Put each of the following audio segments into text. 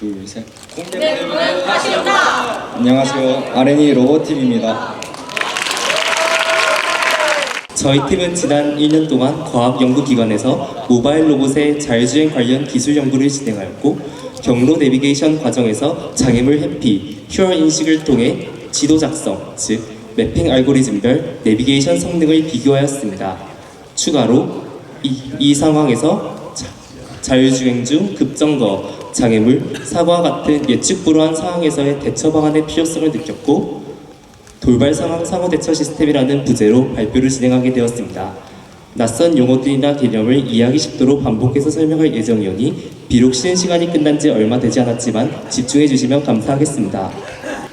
둘, 셋. 공대문은 다시 온다! 안녕하세요. R&E 로봇팀입니다. 저희 팀은 지난 1년 동안 과학연구기관에서 모바일 로봇의 자율주행 관련 기술 연구를 진행하였고, 경로 내비게이션 과정에서 장애물 회피, QR 인식을 통해 지도 작성, 즉 매핑 알고리즘별 내비게이션 성능을 비교하였습니다. 추가로 이 상황에서 자율주행 중 급정거, 장애물, 사고와 같은 예측 불허한 상황에서의 대처 방안의 필요성을 느꼈고, 돌발 상황 상호 대처 시스템이라는 부제로 발표를 진행하게 되었습니다. 낯선 용어들이나 개념을 이해하기 쉽도록 반복해서 설명할 예정이오니 비록 쉬는 시간이 끝난 지 얼마 되지 않았지만 집중해 주시면 감사하겠습니다.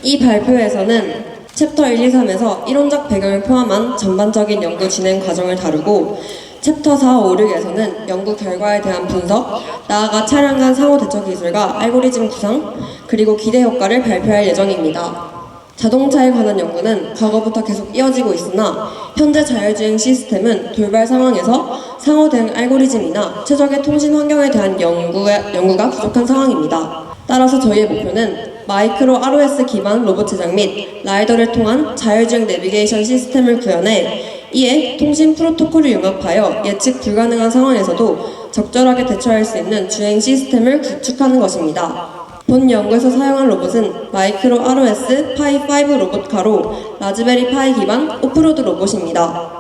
이 발표에서는 챕터 1, 2, 3에서 이론적 배경을 포함한 전반적인 연구 진행 과정을 다루고, 챕터 4, 5, 6에서는 연구 결과에 대한 분석, 나아가 차량 간 상호 대처 기술과 알고리즘 구상, 그리고 기대 효과를 발표할 예정입니다. 자동차에 관한 연구는 과거부터 계속 이어지고 있으나 현재 자율주행 시스템은 돌발 상황에서 상호 대응 알고리즘이나 최적의 통신 환경에 대한 연구가 부족한 상황입니다. 따라서 저희의 목표는 마이크로 ROS 기반 로봇 제작 및 라이더를 통한 자율주행 내비게이션 시스템을 구현해 이에 통신 프로토콜을 융합하여 예측 불가능한 상황에서도 적절하게 대처할 수 있는 주행 시스템을 구축하는 것입니다. 본 연구에서 사용한 로봇은 마이크로 ROS 파이5 로봇카로 라즈베리 파이 기반 오프로드 로봇입니다.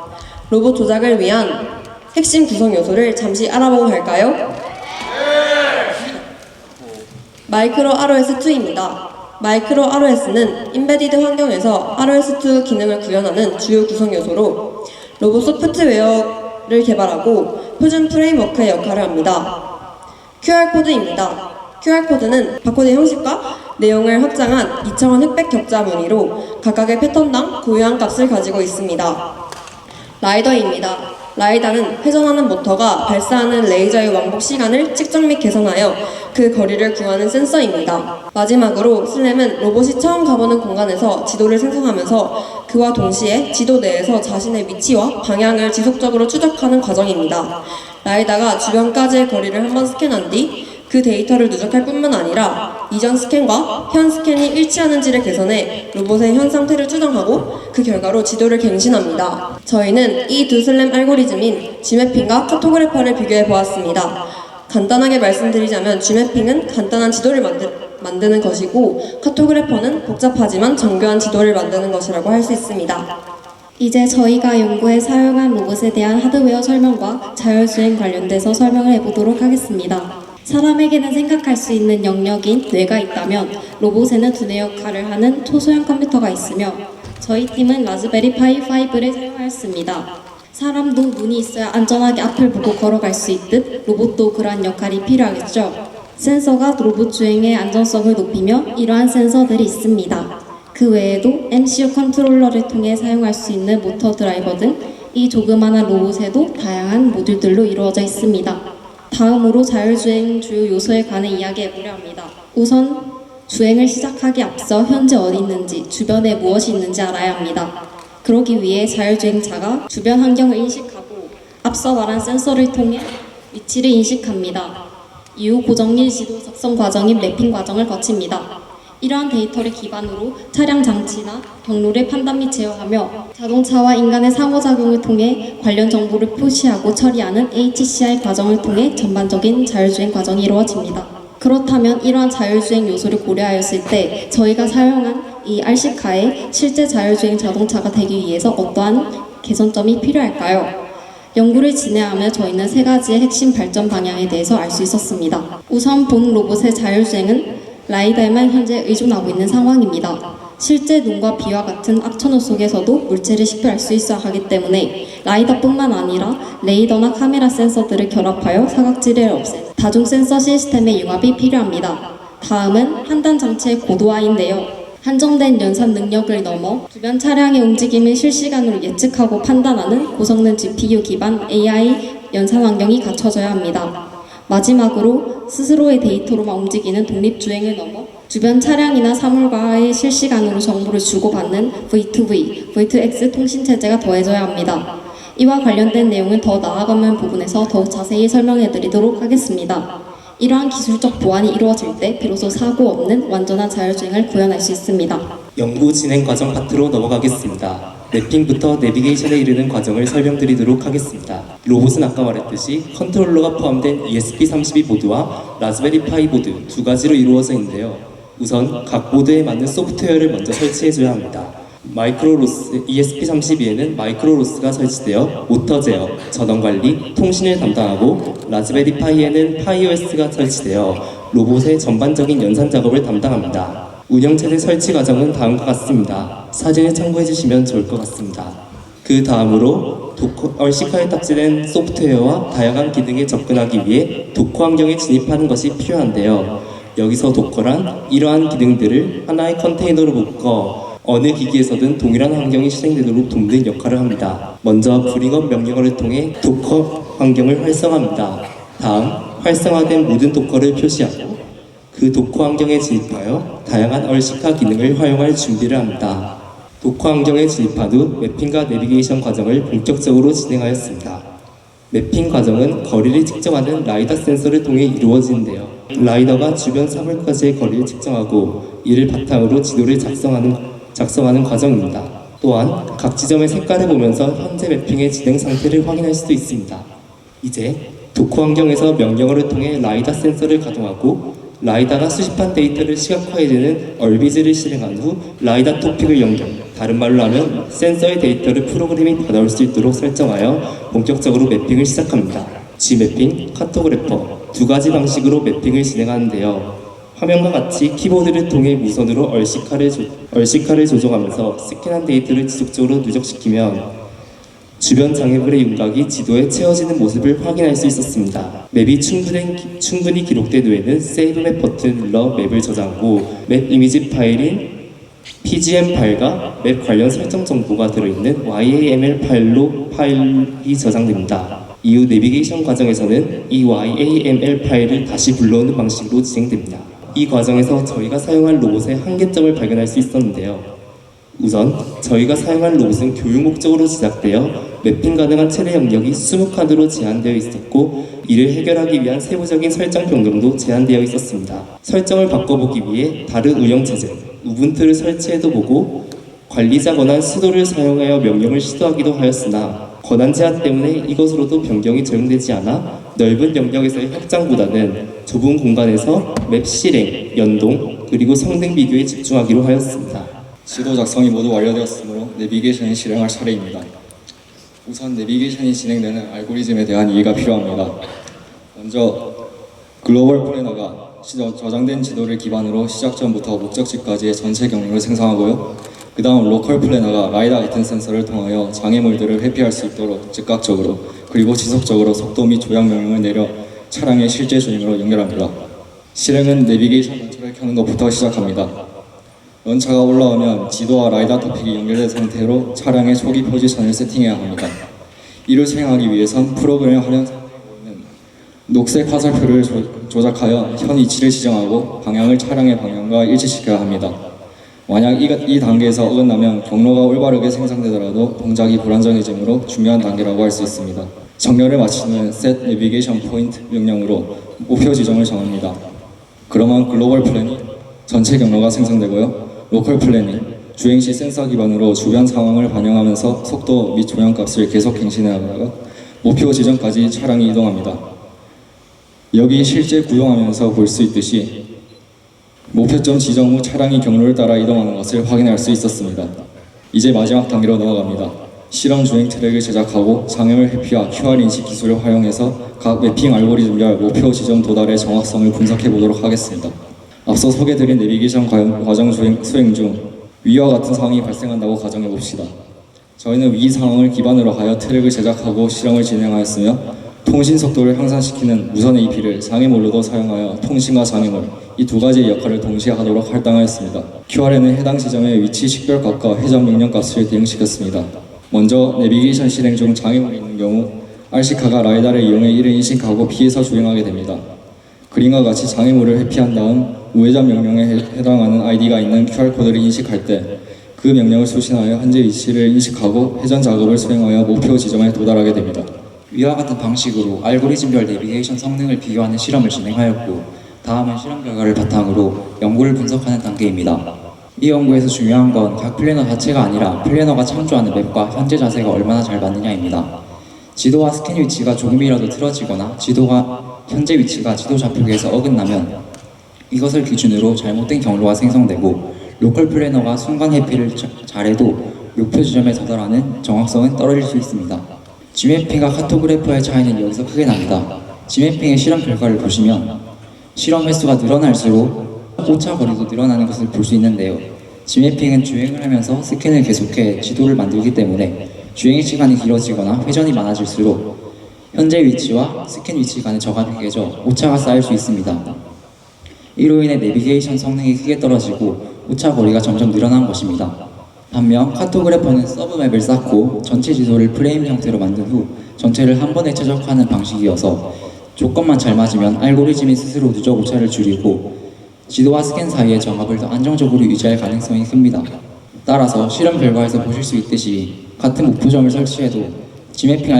로봇 조작을 위한 핵심 구성 요소를 잠시 알아보고 갈까요? 마이크로 ROS2입니다. 마이크로 ROS는 인베디드 환경에서 ROS2 기능을 구현하는 주요 구성 요소로 로봇 소프트웨어를 개발하고 표준 프레임워크의 역할을 합니다. QR코드입니다. QR코드는 바코드 형식과 내용을 확장한 2차원 흑백 격자 무늬로 각각의 패턴당 고유한 값을 가지고 있습니다. 라이더입니다. 라이다는 회전하는 모터가 발사하는 레이저의 왕복 시간을 측정 및 계산하여 그 거리를 구하는 센서입니다. 마지막으로 슬램은 로봇이 처음 가보는 공간에서 지도를 생성하면서 그와 동시에 지도 내에서 자신의 위치와 방향을 지속적으로 추적하는 과정입니다. 라이다가 주변까지의 거리를 한번 스캔한 뒤 그 데이터를 누적할 뿐만 아니라 이전 스캔과 현 스캔이 일치하는지를 개선해 로봇의 현 상태를 추정하고 그 결과로 지도를 갱신합니다. 저희는 이 두 슬램 알고리즘인 G매핑과 카토그래퍼를 비교해 보았습니다. 간단하게 말씀드리자면 G매핑은 간단한 지도를 만드는 것이고 카토그래퍼는 복잡하지만 정교한 지도를 만드는 것이라고 할 수 있습니다. 이제 저희가 연구에 사용한 로봇에 대한 하드웨어 설명과 자율주행 관련돼서 설명을 해보도록 하겠습니다. 사람에게는 생각할 수 있는 영역인 뇌가 있다면 로봇에는 두뇌 역할을 하는 초소형 컴퓨터가 있으며 저희 팀은 라즈베리 파이 5를 사용하였습니다. 사람도 눈이 있어야 안전하게 앞을 보고 걸어갈 수 있듯 로봇도 그러한 역할이 필요하겠죠. 센서가 로봇 주행의 안전성을 높이며 이러한 센서들이 있습니다. 그 외에도 MCU 컨트롤러를 통해 사용할 수 있는 모터 드라이버 등 이 조그마한 로봇에도 다양한 모듈들로 이루어져 있습니다. 다음으로 자율주행 주요 요소에 관해 이야기해보려 합니다. 우선 주행을 시작하기 앞서 현재 어디 있는지, 주변에 무엇이 있는지 알아야 합니다. 그러기 위해 자율주행차가 주변 환경을 인식하고 앞서 말한 센서를 통해 위치를 인식합니다. 이후 고정일 지도 작성 과정인 매핑 과정을 거칩니다. 이러한 데이터를 기반으로 차량 장치나 경로를 판단 및 제어하며 자동차와 인간의 상호작용을 통해 관련 정보를 표시하고 처리하는 HCI 과정을 통해 전반적인 자율주행 과정이 이루어집니다. 그렇다면 이러한 자율주행 요소를 고려하였을 때 저희가 사용한 이 RC카의 실제 자율주행 자동차가 되기 위해서 어떠한 개선점이 필요할까요? 연구를 진행하며 저희는 세 가지의 핵심 발전 방향에 대해서 알 수 있었습니다. 우선 본 로봇의 자율주행은 라이더에만 현재 의존하고 있는 상황입니다. 실제 눈과 비와 같은 악천후 속에서도 물체를 식별할 수 있어야 하기 때문에 라이더뿐만 아니라 레이더나 카메라 센서들을 결합하여 사각지대를 없애는 다중 센서 시스템의 융합이 필요합니다. 다음은 판단 장치의 고도화인데요. 한정된 연산 능력을 넘어 주변 차량의 움직임을 실시간으로 예측하고 판단하는 고성능 GPU 기반 AI 연산 환경이 갖춰져야 합니다. 마지막으로 스스로의 데이터로만 움직이는 독립주행을 넘어 주변 차량이나 사물과의 실시간으로 정보를 주고받는 V2V, V2X 통신체제가 더해져야 합니다. 이와 관련된 내용은 더 나아가는 부분에서 더욱 자세히 설명해 드리도록 하겠습니다. 이러한 기술적 보완이 이루어질 때 비로소 사고 없는 완전한 자율주행을 구현할 수 있습니다. 연구 진행 과정 파트로 넘어가겠습니다. 맵핑부터 내비게이션에 이르는 과정을 설명드리도록 하겠습니다. 로봇은 아까 말했듯이 컨트롤러가 포함된 ESP32 보드와 라즈베리 파이 보드 두 가지로 이루어져 있는데요. 우선 각 보드에 맞는 소프트웨어를 먼저 설치해줘야 합니다. 마이크로로스 ESP32에는 마이크로로스가 설치되어 모터 제어, 전원 관리, 통신을 담당하고 라즈베리 파이에는 파이OS가 설치되어 로봇의 전반적인 연산 작업을 담당합니다. 운영체제 설치 과정은 다음과 같습니다. 사진을 참고해 주시면 좋을 것 같습니다. 그 다음으로 얼씨카에 탑재된 소프트웨어와 다양한 기능에 접근하기 위해 도커 환경에 진입하는 것이 필요한데요. 여기서 도커란 이러한 기능들을 하나의 컨테이너로 묶어 어느 기기에서든 동일한 환경이 실행되도록 돕는 역할을 합니다. 먼저 브링업 명령어를 통해 도커 환경을 활성화합니다. 다음, 활성화된 모든 도커를 표시하고 그 도커 환경에 진입하여 다양한 얼씨카 기능을 활용할 준비를 합니다. 도커 환경에 진입한 후 매핑과 내비게이션 과정을 본격적으로 진행하였습니다. 매핑 과정은 거리를 측정하는 라이다 센서를 통해 이루어지는데요. 라이더가 주변 사물까지의 거리를 측정하고 이를 바탕으로 지도를 작성하는 과정입니다. 또한 각 지점의 색깔을 보면서 현재 매핑의 진행 상태를 확인할 수도 있습니다. 이제 도커 환경에서 명령어를 통해 라이다 센서를 가동하고 라이다가 수집한 데이터를 시각화해주는 얼비즈를 실행한 후 라이다 토픽을 연결, 다른 말로 하면 센서의 데이터를 프로그램이 받아올 수 있도록 설정하여 본격적으로 매핑을 시작합니다. G매핑, 카토그래퍼 두 가지 방식으로 매핑을 진행하는데요. 화면과 같이 키보드를 통해 무선으로 얼씨카를 조정하면서 스캔한 데이터를 지속적으로 누적시키면 주변 장애물의 윤곽이 지도에 채워지는 모습을 확인할 수 있었습니다. 맵이 충분히 기록된 후에는 세이브 맵 버튼을 눌러 맵을 저장하고 맵 이미지 파일인 PGM 파일과 맵 관련 설정 정보가 들어있는 YAML 파일이 저장됩니다. 이후 내비게이션 과정에서는 이 YAML 파일을 다시 불러오는 방식으로 진행됩니다. 이 과정에서 저희가 사용할 로봇의 한계점을 발견할 수 있었는데요. 우선 저희가 사용한 로봇은 교육 목적으로 제작되어 매핑 가능한 최대 영역이 20칸으로 제한되어 있었고 이를 해결하기 위한 세부적인 설정 변경도 제한되어 있었습니다. 설정을 바꿔보기 위해 다른 운영체제 우분투를 설치해도 보고 관리자 권한 수도를 사용하여 명령을 시도하기도 하였으나 권한 제한 때문에 이것으로도 변경이 적용되지 않아 넓은 영역에서의 확장보다는 좁은 공간에서 맵 실행, 연동, 그리고 성능 비교에 집중하기로 하였습니다. 지도 작성이 모두 완료되었으므로 내비게이션이 실행할 차례입니다. 우선 내비게이션이 진행되는 알고리즘에 대한 이해가 필요합니다. 먼저 글로벌 플래너가 저장된 지도를 기반으로 시작점부터 목적지까지의 전체 경로를 생성하고요. 그 다음 로컬 플래너가 라이다 같은 센서를 통하여 장애물들을 회피할 수 있도록 즉각적으로 그리고 지속적으로 속도 및 조향 명령을 내려 차량의 실제 주행으로 연결합니다. 실행은 내비게이션 런처를 켜는 것부터 시작합니다. 런처가 올라오면 지도와 라이다 토픽이 연결된 상태로 차량의 초기 포지션을 세팅해야 합니다. 이를 수행하기 위해선 프로그램 활용 상태에 보이는 녹색 화살표를 조작하여 현 위치를 지정하고 방향을 차량의 방향과 일치시켜야 합니다. 만약 이 단계에서 어긋나면 경로가 올바르게 생성되더라도 동작이 불안정해지므로 중요한 단계라고 할 수 있습니다. 정렬을 마친 후엔 Set Navigation Point 명령으로 목표 지점을 정합니다. 그러면 글로벌 플랜이 전체 경로가 생성되고요. 로컬 플랜이 주행 시 센서 기반으로 주변 상황을 반영하면서 속도 및 조향값을 계속 갱신해 나가다가 목표 지점까지 차량이 이동합니다. 여기 실제 구동하면서 볼 수 있듯이 목표점 지점 후 차량이 경로를 따라 이동하는 것을 확인할 수 있었습니다. 이제 마지막 단계로 넘어갑니다. 실험 주행 트랙을 제작하고 장애물 회피와 QR 인식 기술을 활용해서 각 매핑 알고리즘별 목표 지점 도달의 정확성을 분석해 보도록 하겠습니다. 앞서 소개드린 내비게이션 과정 수행 중 위와 같은 상황이 발생한다고 가정해 봅시다. 저희는 위 상황을 기반으로 하여 트랙을 제작하고 실험을 진행하였으며 통신 속도를 향상시키는 무선 AP를 장애물로도 사용하여 통신과 장애물 이 두 가지의 역할을 동시에 하도록 할당하였습니다. QR에는 해당 지점의 위치 식별값과 회전 명령값을 대응시켰습니다. 먼저 내비게이션 실행 중 장애물이 있는 경우 RC카가 라이다를 이용해 이를 인식하고 피해서 주행하게 됩니다. 그림과 같이 장애물을 회피한 다음 우회전 명령에 해당하는 ID가 있는 QR코드를 인식할 때 그 명령을 수신하여 현재 위치를 인식하고 회전 작업을 수행하여 목표 지점에 도달하게 됩니다. 위와 같은 방식으로 알고리즘별 내비게이션 성능을 비교하는 실험을 진행하였고, 다음은 실험 결과를 바탕으로 연구를 분석하는 단계입니다. 이 연구에서 중요한 건 각 플래너 자체가 아니라 플래너가 창조하는 맵과 현재 자세가 얼마나 잘 맞느냐입니다. 지도와 스캔 위치가 조금이라도 틀어지거나 지도가 현재 위치가 지도 좌표계에서 어긋나면 이것을 기준으로 잘못된 경로가 생성되고, 로컬 플래너가 순간 회피를 잘해도 목표 지점에 도달하는 정확성은 떨어질 수 있습니다. G맵핑과 카토그래퍼의 차이는 여기서 크게 납니다. G맵핑의 실험 결과를 보시면 실험 횟수가 늘어날수록 오차 거리도 늘어나는 것을 볼 수 있는데요. G맵핑은 주행을 하면서 스캔을 계속해 지도를 만들기 때문에 주행 시간이 길어지거나 회전이 많아질수록 현재 위치와 스캔 위치 간의 저감이 깨져 오차가 쌓일 수 있습니다. 이로 인해 내비게이션 성능이 크게 떨어지고 오차 거리가 점점 늘어난 것입니다. 반면 카토그래퍼는 서브맵을 쌓고 전체 지도를 프레임 형태로 만든 후 전체를 한 번에 최적화하는 방식이어서 조건만 잘 맞으면 알고리즘이 스스로 누적 오차를 줄이고 지도와 스캔 사이의 정합을 더 안정적으로 유지할 가능성이 큽니다. 따라서 실험 결과에서 보실 수 있듯이 같은 목표점을 설치해도 G맵핑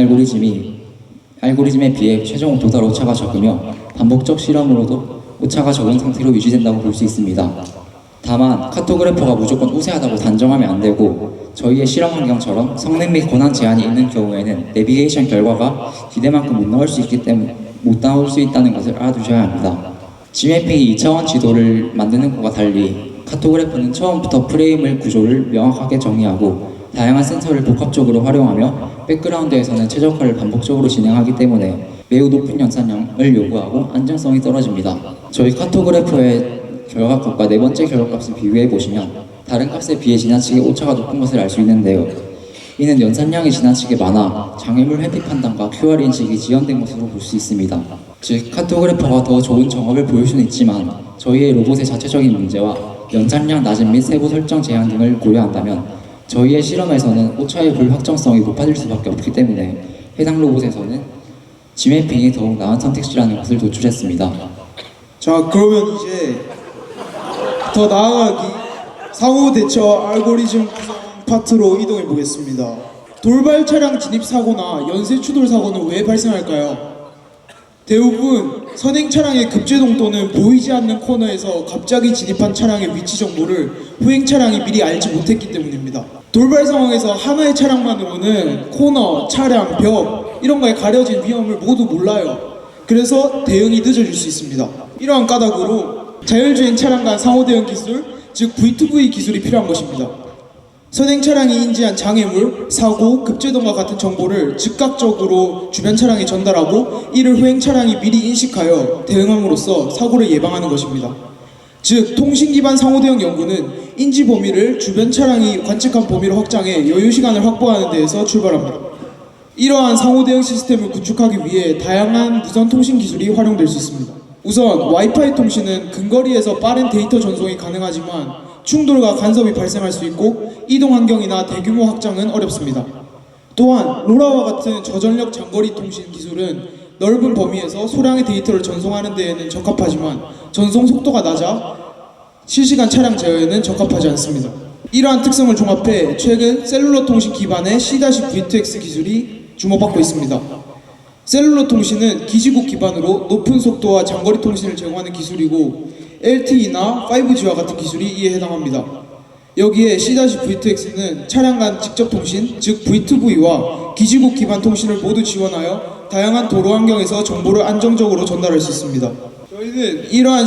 알고리즘에 비해 최종 도달 오차가 적으며 반복적 실험으로도 오차가 적은 상태로 유지된다고 볼 수 있습니다. 다만 카토그래퍼가 무조건 우세하다고 단정하면 안 되고, 저희의 실험 환경처럼 성능 및 권한 제한이 있는 경우에는 내비게이션 결과가 기대만큼 못 나올 수 있다는 것을 알아두셔야 합니다. G맵핑이 2차원 지도를 만드는 것과 달리 카토그래퍼는 처음부터 프레임을 구조를 명확하게 정의하고 다양한 센서를 복합적으로 활용하며 백그라운드에서는 최적화를 반복적으로 진행하기 때문에 매우 높은 연산량을 요구하고 안정성이 떨어집니다. 저희 카토그래퍼의 결과값과 네 번째 결과값을 비교해보시면 다른 값에 비해 지나치게 오차가 높은 것을 알 수 있는데요. 이는 연산량이 지나치게 많아 장애물 회피 판단과 QR 인식이 지연된 것으로 볼 수 있습니다. 즉, 카토그래퍼가 더 좋은 정업을 보일 수는 있지만 저희의 로봇의 자체적인 문제와 연산량 낮음 및 세부 설정 제한 등을 고려한다면 저희의 실험에서는 오차의 불확정성이 높아질 수밖에 없기 때문에 해당 로봇에서는 G맵핑이 더욱 나은 선택지라는 것을 도출했습니다. 자, 그러면 이제 더 나아가기 상호 대처 알고리즘 구성 파트로 이동해 보겠습니다. 돌발 차량 진입 사고나 연쇄 추돌 사고는 왜 발생할까요? 대부분 선행 차량의 급제동 또는 보이지 않는 코너에서 갑자기 진입한 차량의 위치 정보를 후행 차량이 미리 알지 못했기 때문입니다. 돌발 상황에서 하나의 차량만으로는 코너, 차량, 벽 이런 거에 가려진 위험을 모두 몰라요. 그래서 대응이 늦어질 수 있습니다. 이러한 까닭으로 자율주행 차량 간 상호 대응 기술, 즉 V2V 기술이 필요한 것입니다. 선행 차량이 인지한 장애물, 사고, 급제동과 같은 정보를 즉각적으로 주변 차량에 전달하고 이를 후행 차량이 미리 인식하여 대응함으로써 사고를 예방하는 것입니다. 즉, 통신 기반 상호 대응 연구는 인지 범위를 주변 차량이 관측한 범위로 확장해 여유 시간을 확보하는 데에서 출발합니다. 이러한 상호 대응 시스템을 구축하기 위해 다양한 무선 통신 기술이 활용될 수 있습니다. 우선 와이파이 통신은 근거리에서 빠른 데이터 전송이 가능하지만 충돌과 간섭이 발생할 수 있고 이동 환경이나 대규모 확장은 어렵습니다. 또한 로라와 같은 저전력 장거리 통신 기술은 넓은 범위에서 소량의 데이터를 전송하는 데에는 적합하지만 전송 속도가 낮아 실시간 차량 제어에는 적합하지 않습니다. 이러한 특성을 종합해 최근 셀룰러 통신 기반의 C-V2X 기술이 주목받고 있습니다. 셀룰러 통신은 기지국 기반으로 높은 속도와 장거리 통신을 제공하는 기술이고 LTE나 5G와 같은 기술이 이에 해당합니다. 여기에 C-V2X는 차량 간 직접 통신, 즉 V2V와 기지국 기반 통신을 모두 지원하여 다양한 도로 환경에서 정보를 안정적으로 전달할 수 있습니다. 저희는 이러한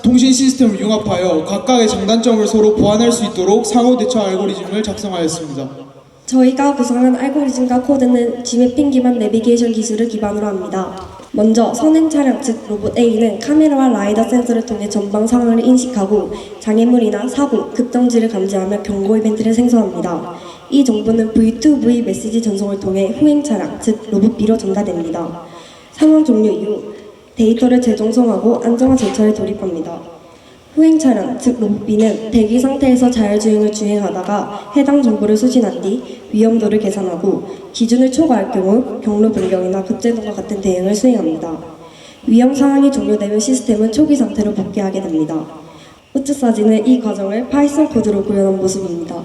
통신 시스템을 융합하여 각각의 장단점을 서로 보완할 수 있도록 상호 대처 알고리즘을 작성하였습니다. 저희가 구성한 알고리즘과 코드는 G맵핑 기반 내비게이션 기술을 기반으로 합니다. 먼저 선행 차량 즉 로봇 A는 카메라와 라이더 센서를 통해 전방 상황을 인식하고 장애물이나 사고, 급정지를 감지하며 경고 이벤트를 생성합니다. 이 정보는 V2V 메시지 전송을 통해 후행 차량 즉 로봇 B로 전달됩니다. 상황 종료 이후 데이터를 재정성하고 안정화 절차를 돌입합니다. 후행 차량, 즉 로봇 B는 대기 상태에서 자율주행을 주행하다가 해당 정보를 수신한 뒤 위험도를 계산하고 기준을 초과할 경우 경로 변경이나 급제동과 같은 대응을 수행합니다. 위험 상황이 종료되면 시스템은 초기 상태로 복귀하게 됩니다. 우측 사진은 이 과정을 파이썬 코드로 구현한 모습입니다.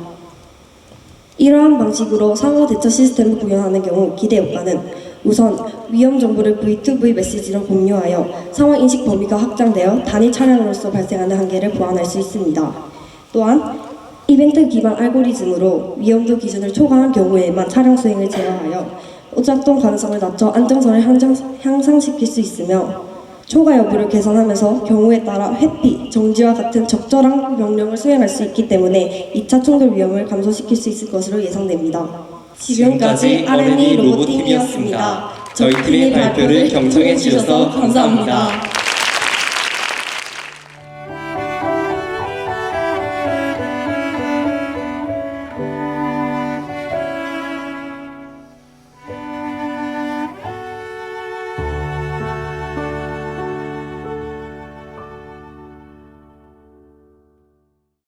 이러한 방식으로 상호 대처 시스템을 구현하는 경우 기대 효과는 우선 위험 정보를 V2V 메시지로 공유하여 상황 인식 범위가 확장되어 단위 차량으로서 발생하는 한계를 보완할 수 있습니다. 또한 이벤트 기반 알고리즘으로 위험도 기준을 초과한 경우에만 차량 수행을 제어하여 오작동 가능성을 낮춰 안정성을 향상시킬 수 있으며 초과 여부를 개선하면서 경우에 따라 회피, 정지와 같은 적절한 명령을 수행할 수 있기 때문에 2차 충돌 위험을 감소시킬 수 있을 것으로 예상됩니다. 지금까지 R&D 로봇팀이었습니다. 저희 팀의 발표를 경청해 주셔서 감사합니다.